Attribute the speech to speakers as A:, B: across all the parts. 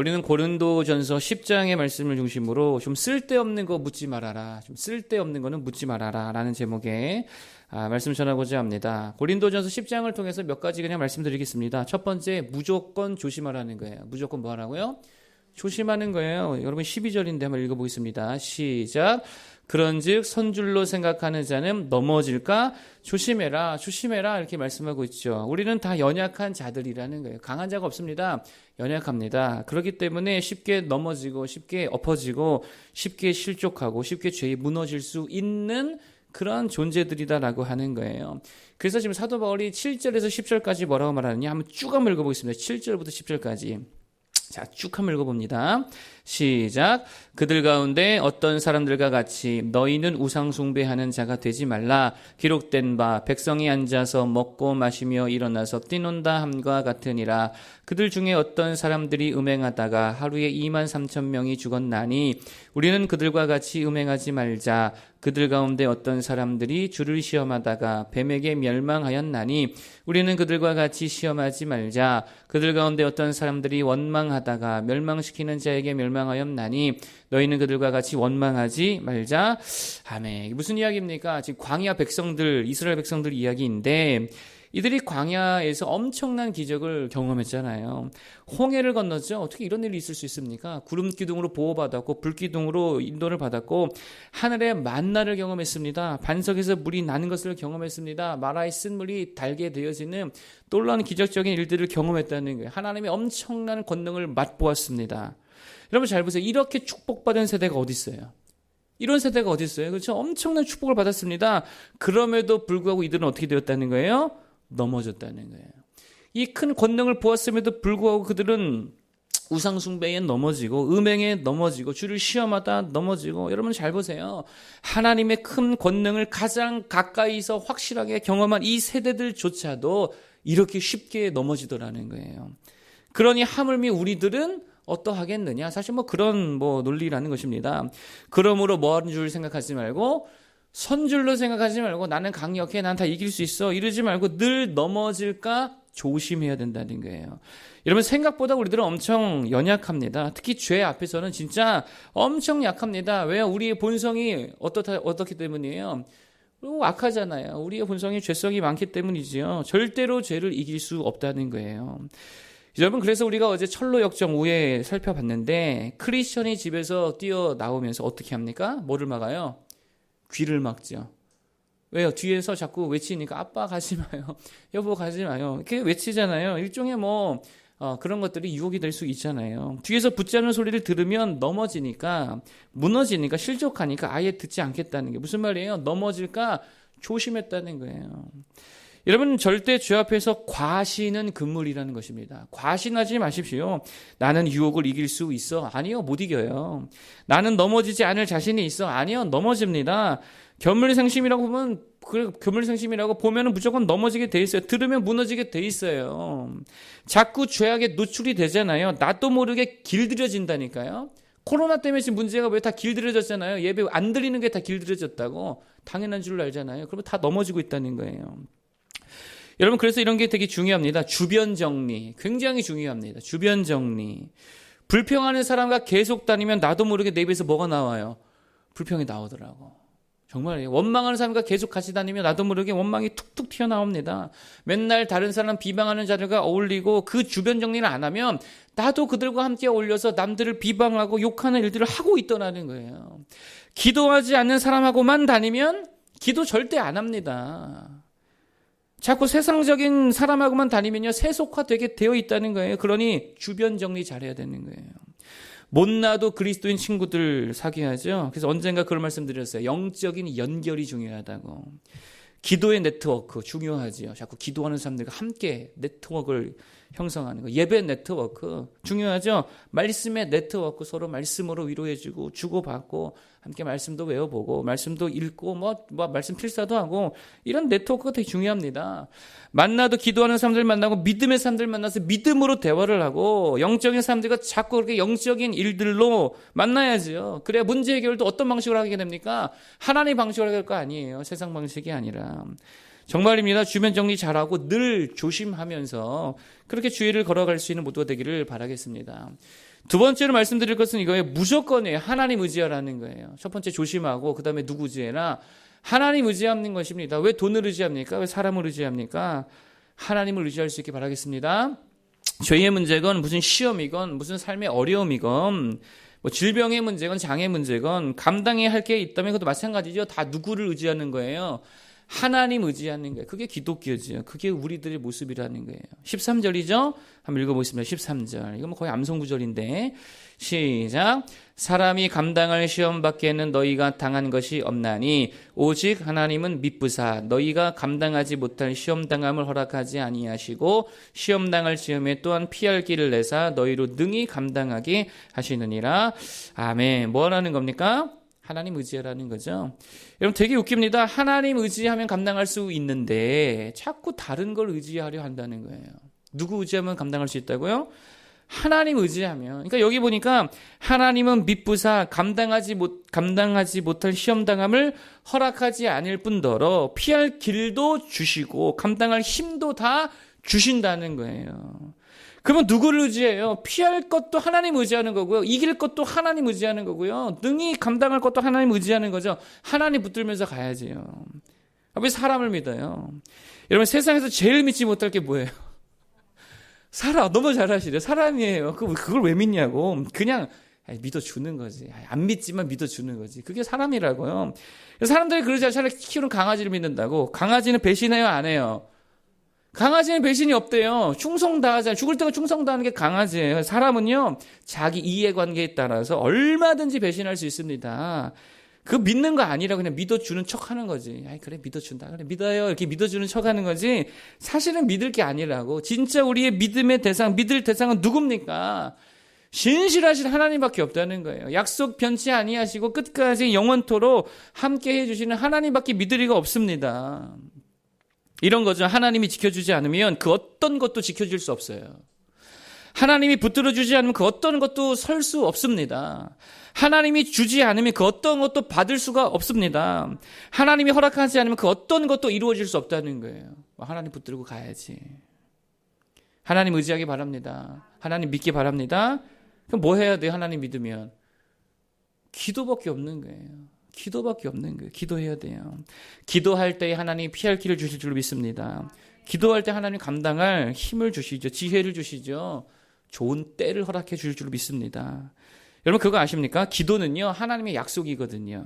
A: 우리는 고린도전서 10장의 말씀을 중심으로 좀 쓸데없는 거 묻지 말아라, 좀 쓸데없는 거는 묻지 말아라 라는 제목의 말씀 전하고자 합니다. 고린도전서 10장을 통해서 몇 가지 그냥 말씀드리겠습니다. 첫 번째, 무조건 조심하라는 거예요. 무조건 뭐 하라고요? 조심하는 거예요. 여러분 12절인데 한번 읽어보겠습니다. 시작. 그런즉 선줄로 생각하는 자는 넘어질까 조심해라, 조심해라 이렇게 말씀하고 있죠. 우리는 다 연약한 자들이라는 거예요. 강한 자가 없습니다. 연약합니다. 그렇기 때문에 쉽게 넘어지고 쉽게 엎어지고 쉽게 실족하고 쉽게 죄에 무너질 수 있는 그런 존재들이다라고 하는 거예요. 그래서 지금 사도 바울이 7절에서 10절까지 뭐라고 말하느냐 한번 쭉 한번 읽어보겠습니다. 7절부터 10절까지. 자, 쭉 한번 읽어봅니다. 시작. 그들 가운데 어떤 사람들과 같이 너희는 우상 숭배하는 자가 되지 말라. 기록된 바 백성이 앉아서 먹고 마시며 일어나서 뛰논다 함과 같으니라. 그들 중에 어떤 사람들이 음행하다가 하루에 23,000명이 죽었나니 우리는 그들과 같이 음행하지 말자. 그들 가운데 어떤 사람들이 주를 시험하다가 뱀에게 멸망하였나니 우리는 그들과 같이 시험하지 말자. 그들 가운데 어떤 사람들이 원망하다가 멸망시키는 자에게 멸망하였나니 너희는 그들과 같이 원망하지 말자. 아멘. 무슨 이야기입니까? 지금 광야 백성들, 이스라엘 백성들 이야기인데 이들이 광야에서 엄청난 기적을 경험했잖아요. 홍해를 건넜죠. 어떻게 이런 일이 있을 수 있습니까? 구름 기둥으로 보호받았고 불 기둥으로 인도를 받았고 하늘의 만나를 경험했습니다. 반석에서 물이 나는 것을 경험했습니다. 마라의 쓴물이 달게 되어지는 놀라운 기적적인 일들을 경험했다는 거예요. 하나님의 엄청난 권능을 맛보았습니다. 여러분 잘 보세요. 이렇게 축복받은 세대가 어디 있어요? 이런 세대가 어디 있어요? 그렇죠? 엄청난 축복을 받았습니다. 그럼에도 불구하고 이들은 어떻게 되었다는 거예요? 넘어졌다는 거예요. 이 큰 권능을 보았음에도 불구하고 그들은 우상 숭배에 넘어지고 음행에 넘어지고 주를 시험하다 넘어지고. 여러분 잘 보세요. 하나님의 큰 권능을 가장 가까이서 확실하게 경험한 이 세대들조차도 이렇게 쉽게 넘어지더라는 거예요. 그러니 하물며 우리들은 어떠하겠느냐. 사실 그런 논리라는 것입니다. 그러므로 뭐하는 줄 생각하지 말고 선줄로 생각하지 말고 나는 강력해, 난 다 이길 수 있어 이러지 말고 늘 넘어질까 조심해야 된다는 거예요. 여러분 생각보다 우리들은 엄청 연약합니다. 특히 죄 앞에서는 진짜 엄청 약합니다. 왜요? 우리의 본성이 어떻기 때문이에요? 악하잖아요. 우리의 본성이 죄성이 많기 때문이지요. 절대로 죄를 이길 수 없다는 거예요. 여러분 그래서 우리가 어제 철로 역정 5회 살펴봤는데 크리스천이 집에서 뛰어나오면서 어떻게 합니까? 뭐를 막아요? 귀를 막죠. 왜요? 뒤에서 자꾸 외치니까 아빠 가지 마요. 여보 가지 마요. 이렇게 외치잖아요. 일종의 그런 것들이 유혹이 될 수 있잖아요. 뒤에서 붙잡는 소리를 들으면 넘어지니까 무너지니까 실족하니까 아예 듣지 않겠다는 게 무슨 말이에요? 넘어질까 조심했다는 거예요. 여러분 절대 죄 앞에서 과신은 금물이라는 것입니다. 과신하지 마십시오. 나는 유혹을 이길 수 있어. 아니요, 못 이겨요. 나는 넘어지지 않을 자신이 있어. 아니요, 넘어집니다. 견물생심이라고 보면 견물생심이라고 보면은 무조건 넘어지게 돼 있어요. 들으면 무너지게 돼 있어요. 자꾸 죄악에 노출이 되잖아요. 나도 모르게 길들여진다니까요. 코로나 때문에 지금 문제가 왜 다 길들여졌잖아요. 예배 안 드리는 게 다 길들여졌다고. 당연한 줄 알잖아요. 그러면 다 넘어지고 있다는 거예요. 여러분 그래서 이런 게 되게 중요합니다. 주변 정리 굉장히 중요합니다. 주변 정리. 불평하는 사람과 계속 다니면 나도 모르게 내 입에서 뭐가 나와요? 불평이 나오더라고. 정말이에요. 원망하는 사람과 계속 같이 다니면 나도 모르게 원망이 툭툭 튀어나옵니다. 맨날 다른 사람 비방하는 자들과 어울리고 그 주변 정리를 안 하면 나도 그들과 함께 어울려서 남들을 비방하고 욕하는 일들을 하고 있더라는 거예요. 기도하지 않는 사람하고만 다니면 기도 절대 안 합니다. 자꾸 세상적인 사람하고만 다니면요 세속화되게 되어 있다는 거예요. 그러니 주변 정리 잘해야 되는 거예요. 못나도 그리스도인 친구들 사귀어야죠. 그래서 언젠가 그런 말씀 드렸어요. 영적인 연결이 중요하다고. 기도의 네트워크 중요하지요. 자꾸 기도하는 사람들과 함께 네트워크를 형성하는 거. 예배 네트워크 중요하죠. 말씀의 네트워크 서로 말씀으로 위로해주고 주고받고 함께 말씀도 외워보고 말씀도 읽고 말씀 필사도 하고 이런 네트워크가 되게 중요합니다. 만나도 기도하는 사람들 만나고 믿음의 사람들 만나서 믿음으로 대화를 하고 영적인 사람들과 자꾸 그렇게 영적인 일들로 만나야죠. 그래야 문제 해결도 어떤 방식으로 하게 됩니까? 하나님 방식으로 할 거 아니에요. 세상 방식이 아니라. 정말입니다. 주변 정리 잘하고 늘 조심하면서 그렇게 주의를 걸어갈 수 있는 모두가 되기를 바라겠습니다. 두 번째로 말씀드릴 것은 이거예요. 무조건이에요. 하나님 의지하라는 거예요. 첫 번째 조심하고 그 다음에 누구 의지해라? 하나님 의지하는 것입니다. 왜 돈을 의지합니까? 왜 사람을 의지합니까? 하나님을 의지할 수 있게 바라겠습니다. 죄의 문제건 무슨 시험이건 무슨 삶의 어려움이건 뭐 질병의 문제건 장애 문제건 감당해야 할 게 있다면 그것도 마찬가지죠. 다 누구를 의지하는 거예요? 하나님 의지하는 거예요. 그게 기독교지요. 그게 우리들의 모습이라는 거예요. 13절이죠. 한번 읽어보겠습니다. 13절. 이거 뭐 거의 암송구절인데 시작. 사람이 감당할 시험 밖에는 너희가 당한 것이 없나니 오직 하나님은 미쁘사 너희가 감당하지 못할 시험 당함을 허락하지 아니하시고 시험 당할 시험에 또한 피할 길을 내사 너희로 능히 감당하게 하시느니라. 아멘. 뭐 하라는 겁니까? 하나님 의지하라는 거죠. 여러분 되게 웃깁니다. 하나님 의지하면 감당할 수 있는데 자꾸 다른 걸 의지하려 한다는 거예요. 누구 의지하면 감당할 수 있다고요? 하나님 의지하면. 그러니까 여기 보니까 하나님은 미쁘사 감당하지 못할 시험 당함을 허락하지 않을 뿐더러 피할 길도 주시고 감당할 힘도 다 주신다는 거예요. 그러면 누구를 의지해요? 피할 것도 하나님 의지하는 거고요. 이길 것도 하나님 의지하는 거고요. 능히 감당할 것도 하나님 의지하는 거죠. 하나님 붙들면서 가야지요. 왜 사람을 믿어요? 여러분 세상에서 제일 믿지 못할 게 뭐예요? 너무 잘하시죠. 사람이에요. 그걸 왜 믿냐고. 그냥 믿어주는 거지. 안 믿지만 믿어주는 거지. 그게 사람이라고요. 사람들이 그러지 않아요. 차라리 키우는 강아지를 믿는다고. 강아지는 배신해요? 안 해요? 강아지는 배신이 없대요. 충성 다하잖아요. 죽을 때가 충성 다하는 게 강아지예요. 사람은요, 자기 이해관계에 따라서 얼마든지 배신할 수 있습니다. 그거 믿는 거 아니라 그냥 믿어주는 척 하는 거지. 그래, 믿어준다. 그래, 믿어요. 이렇게 믿어주는 척 하는 거지. 사실은 믿을 게 아니라고. 진짜 우리의 믿음의 대상, 믿을 대상은 누굽니까? 신실하신 하나님밖에 없다는 거예요. 약속 변치 아니하시고 끝까지 영원토록 함께 해주시는 하나님밖에 믿을 리가 없습니다. 이런 거죠. 하나님이 지켜주지 않으면 그 어떤 것도 지켜줄 수 없어요. 하나님이 붙들어주지 않으면 그 어떤 것도 설 수 없습니다. 하나님이 주지 않으면 그 어떤 것도 받을 수가 없습니다. 하나님이 허락하지 않으면 그 어떤 것도 이루어질 수 없다는 거예요. 하나님 붙들고 가야지. 하나님 의지하기 바랍니다. 하나님 믿기 바랍니다. 그럼 뭐 해야 돼요? 하나님 믿으면. 기도밖에 없는 거예요. 기도밖에 없는 거예요. 기도해야 돼요. 기도할 때 하나님 피할 길을 주실 줄 믿습니다. 기도할 때 하나님 감당할 힘을 주시죠. 지혜를 주시죠. 좋은 때를 허락해 주실 줄 믿습니다. 여러분 그거 아십니까? 기도는요 하나님의 약속이거든요.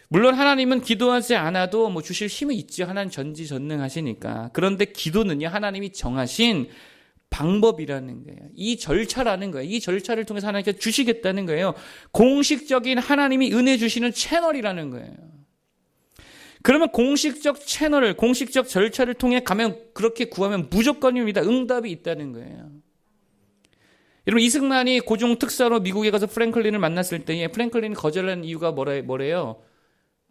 A: 물론 하나님은 기도하지 않아도 뭐 주실 힘은 있죠. 하나님 전지전능하시니까. 그런데 기도는요 하나님이 정하신 방법이라는 거예요. 이 절차라는 거예요. 이 절차를 통해서 하나님께 주시겠다는 거예요. 공식적인 하나님이 은혜 주시는 채널이라는 거예요. 그러면 공식적 채널을, 공식적 절차를 통해 가면 그렇게 구하면 무조건입니다. 응답이 있다는 거예요. 여러분 이승만이 고종 특사로 미국에 가서 프랭클린을 만났을 때에 프랭클린이 거절한 이유가 뭐래요?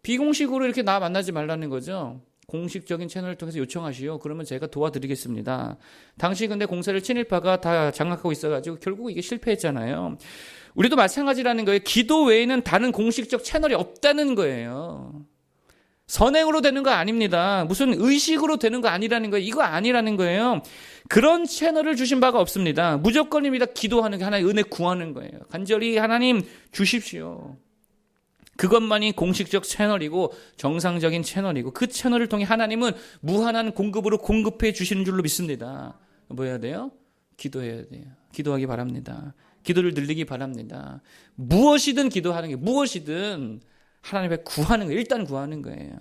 A: 비공식으로 이렇게 나 만나지 말라는 거죠. 공식적인 채널을 통해서 요청하시오. 그러면 제가 도와드리겠습니다. 당시 근데 공사를 친일파가 다 장악하고 있어가지고 결국 이게 실패했잖아요. 우리도 마찬가지라는 거예요. 기도 외에는 다른 공식적 채널이 없다는 거예요. 선행으로 되는 거 아닙니다. 무슨 의식으로 되는 거 아니라는 거예요. 이거 아니라는 거예요. 그런 채널을 주신 바가 없습니다. 무조건입니다. 기도하는 게 하나의 은혜 구하는 거예요. 간절히 하나님 주십시오. 그것만이 공식적 채널이고 정상적인 채널이고 그 채널을 통해 하나님은 무한한 공급으로 공급해 주시는 줄로 믿습니다. 뭐 해야 돼요? 기도해야 돼요. 기도하기 바랍니다. 기도를 늘리기 바랍니다. 무엇이든 기도하는 게 무엇이든 하나님 앞에 구하는 거예요. 일단 구하는 거예요.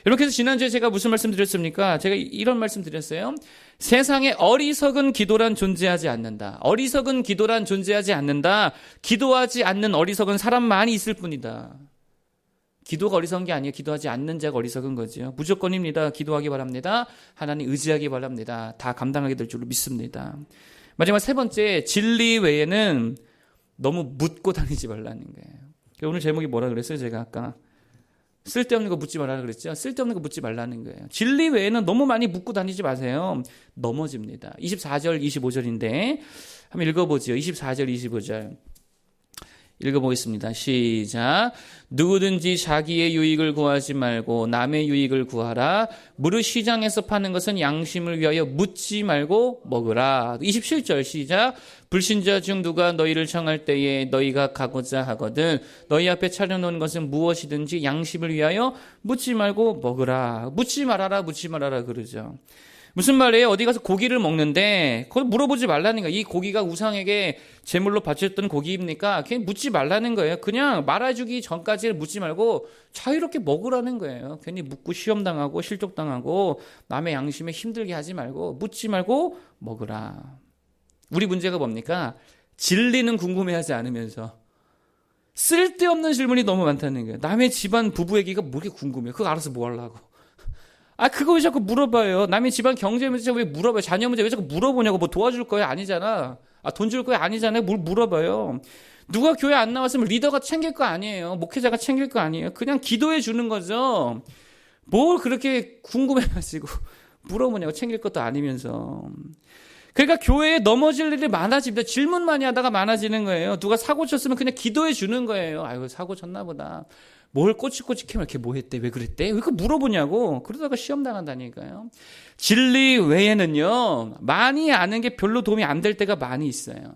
A: 이렇게 해서 지난주에 제가 무슨 말씀 드렸습니까? 제가 이런 말씀 드렸어요. 세상에 어리석은 기도란 존재하지 않는다. 어리석은 기도란 존재하지 않는다. 기도하지 않는 어리석은 사람만이 있을 뿐이다. 기도가 어리석은 게 아니에요. 기도하지 않는 자가 어리석은 거죠. 무조건입니다. 기도하기 바랍니다. 하나님 의지하기 바랍니다. 다 감당하게 될 줄로 믿습니다. 마지막 세 번째, 진리 외에는 너무 묻고 다니지 말라는 거예요. 오늘 제목이 뭐라 그랬어요? 제가 아까 쓸데없는 거 묻지 말라고 그랬죠. 쓸데없는 거 묻지 말라는 거예요. 진리 외에는 너무 많이 묻고 다니지 마세요. 넘어집니다. 24절 25절인데 한번 읽어보죠. 24절 25절 읽어보겠습니다. 시작. 누구든지 자기의 유익을 구하지 말고 남의 유익을 구하라. 무릇 시장에서 파는 것은 양심을 위하여 묻지 말고 먹으라. 27절 시작. 불신자 중 누가 너희를 청할 때에 너희가 가고자 하거든 너희 앞에 차려놓은 것은 무엇이든지 양심을 위하여 묻지 말고 먹으라. 묻지 말아라 그러죠. 무슨 말이에요? 어디 가서 고기를 먹는데 그걸 물어보지 말라는 거예요. 이 고기가 우상에게 제물로 바쳤던 고기입니까? 그냥 묻지 말라는 거예요. 그냥 말아주기 전까지 묻지 말고 자유롭게 먹으라는 거예요. 괜히 묻고 시험당하고 실족당하고 남의 양심에 힘들게 하지 말고 묻지 말고 먹으라. 우리 문제가 뭡니까? 진리는 궁금해하지 않으면서 쓸데없는 질문이 너무 많다는 거예요. 남의 집안 부부 얘기가 뭐 이렇게 궁금해요. 그거 알아서 뭐 하려고. 그거 왜 자꾸 물어봐요? 남의 집안 경제 문제 왜 물어봐요? 자녀 문제 왜 자꾸 물어보냐고. 뭐 도와줄 거야? 아니잖아. 돈 줄 거야? 아니잖아요. 뭘 물어봐요? 누가 교회 안 나왔으면 리더가 챙길 거 아니에요. 목회자가 챙길 거 아니에요. 그냥 기도해 주는 거죠. 뭘 그렇게 궁금해가지고 물어보냐고. 챙길 것도 아니면서. 그러니까 교회에 넘어질 일이 많아집니다. 질문 많이 하다가 많아지는 거예요. 누가 사고 쳤으면 그냥 기도해 주는 거예요. 아이고 사고 쳤나 보다. 뭘 꼬치꼬치 캐면 이렇게 뭐 했대? 왜 그랬대? 왜 그거 물어보냐고. 그러다가 시험 당한다니까요. 진리 외에는요. 많이 아는 게 별로 도움이 안 될 때가 많이 있어요.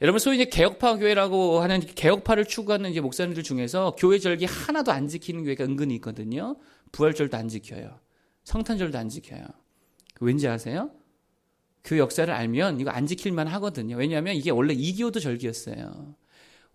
A: 여러분 소위 이제 개혁파 교회라고 하는 개혁파를 추구하는 이제 목사님들 중에서 교회 절기 하나도 안 지키는 교회가 은근히 있거든요. 부활절도 안 지켜요. 성탄절도 안 지켜요. 왠지 아세요? 그 역사를 알면 이거 안 지킬만 하거든요. 왜냐하면 이게 원래 이기오도 절기였어요.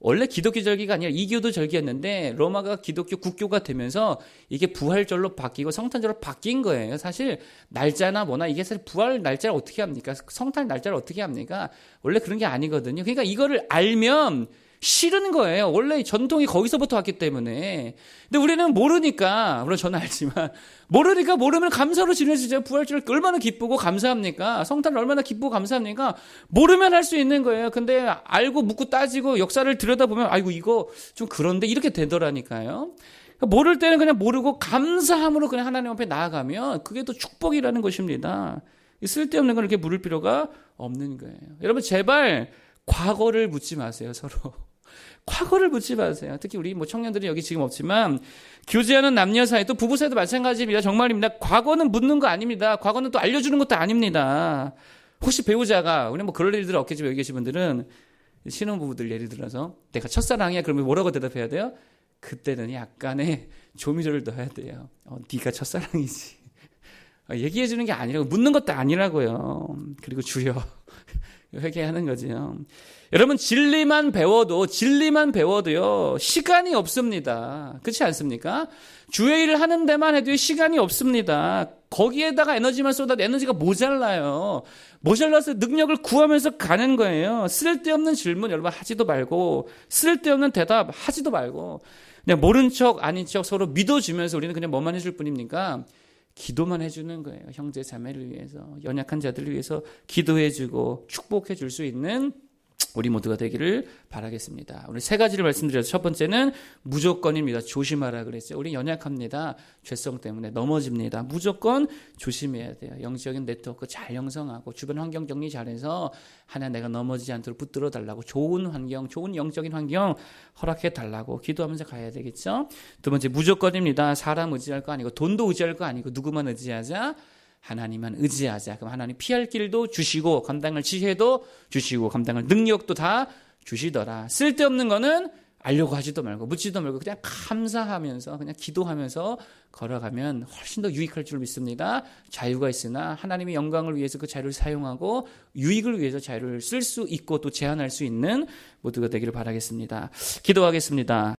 A: 원래 기독교 절기가 아니라 이기오도 절기였는데 로마가 기독교 국교가 되면서 이게 부활절로 바뀌고 성탄절로 바뀐 거예요. 사실 날짜나 뭐나 이게 사실 부활 날짜를 어떻게 합니까? 성탄 날짜를 어떻게 합니까? 원래 그런 게 아니거든요. 그러니까 이거를 알면 싫은 거예요. 원래 전통이 거기서부터 왔기 때문에. 근데 우리는 모르니까, 물론 저는 알지만, 모르면 감사로 지내주죠. 부활절 얼마나 기쁘고 감사합니까? 성탄을 얼마나 기쁘고 감사합니까? 모르면 할 수 있는 거예요. 근데 알고 묻고 따지고 역사를 들여다보면, 아이고, 이거 좀 그런데 이렇게 되더라니까요. 그러니까 모를 때는 그냥 모르고 감사함으로 그냥 하나님 앞에 나아가면 그게 또 축복이라는 것입니다. 쓸데없는 걸 이렇게 물을 필요가 없는 거예요. 여러분, 제발 과거를 묻지 마세요, 서로. 과거를 묻지 마세요. 특히 우리 청년들이 여기 지금 없지만 교제하는 남녀 사이 또 부부 사이도 마찬가지입니다. 정말입니다. 과거는 묻는 거 아닙니다. 과거는 또 알려주는 것도 아닙니다. 혹시 배우자가 우리 그럴 일들 없겠지만 여기 계신 분들은 신혼부부들 예를 들어서 내가 첫사랑이야 그러면 뭐라고 대답해야 돼요? 그때는 약간의 조미료를 넣어야 돼요. 네가 첫사랑이지. 얘기해 주는 게 아니라고 묻는 것도 아니라고요. 그리고 주여 회개하는 거죠. 여러분 진리만 배워도요 시간이 없습니다. 그렇지 않습니까? 주의 일을 하는 데만 해도 시간이 없습니다. 거기에다가 에너지만 쏟아도 에너지가 모자라요. 모자라서 능력을 구하면서 가는 거예요. 쓸데없는 질문 여러분 하지도 말고 쓸데없는 대답 하지도 말고 그냥 모른 척 아닌 척 서로 믿어주면서 우리는 그냥 뭐만 해줄 뿐입니까? 기도만 해주는 거예요. 형제 자매를 위해서 연약한 자들을 위해서 기도해주고 축복해 줄 수 있는 우리 모두가 되기를 바라겠습니다. 오늘 세 가지를 말씀드려서 첫 번째는 무조건입니다. 조심하라 그랬죠. 우리 연약합니다. 죄성 때문에 넘어집니다. 무조건 조심해야 돼요. 영적인 네트워크 잘 형성하고 주변 환경 정리 잘해서 하나 내가 넘어지지 않도록 붙들어 달라고 좋은 환경, 좋은 영적인 환경 허락해 달라고 기도하면서 가야 되겠죠. 두 번째 무조건입니다. 사람 의지할 거 아니고 돈도 의지할 거 아니고 누구만 의지하자? 하나님만 의지하자. 그럼 하나님 피할 길도 주시고 감당할 지혜도 주시고 감당할 능력도 다 주시더라. 쓸데없는 거는 알려고 하지도 말고 묻지도 말고 그냥 감사하면서 그냥 기도하면서 걸어가면 훨씬 더 유익할 줄 믿습니다. 자유가 있으나 하나님의 영광을 위해서 그 자유를 사용하고 유익을 위해서 자유를 쓸 수 있고 또 제한할 수 있는 모두가 되기를 바라겠습니다. 기도하겠습니다.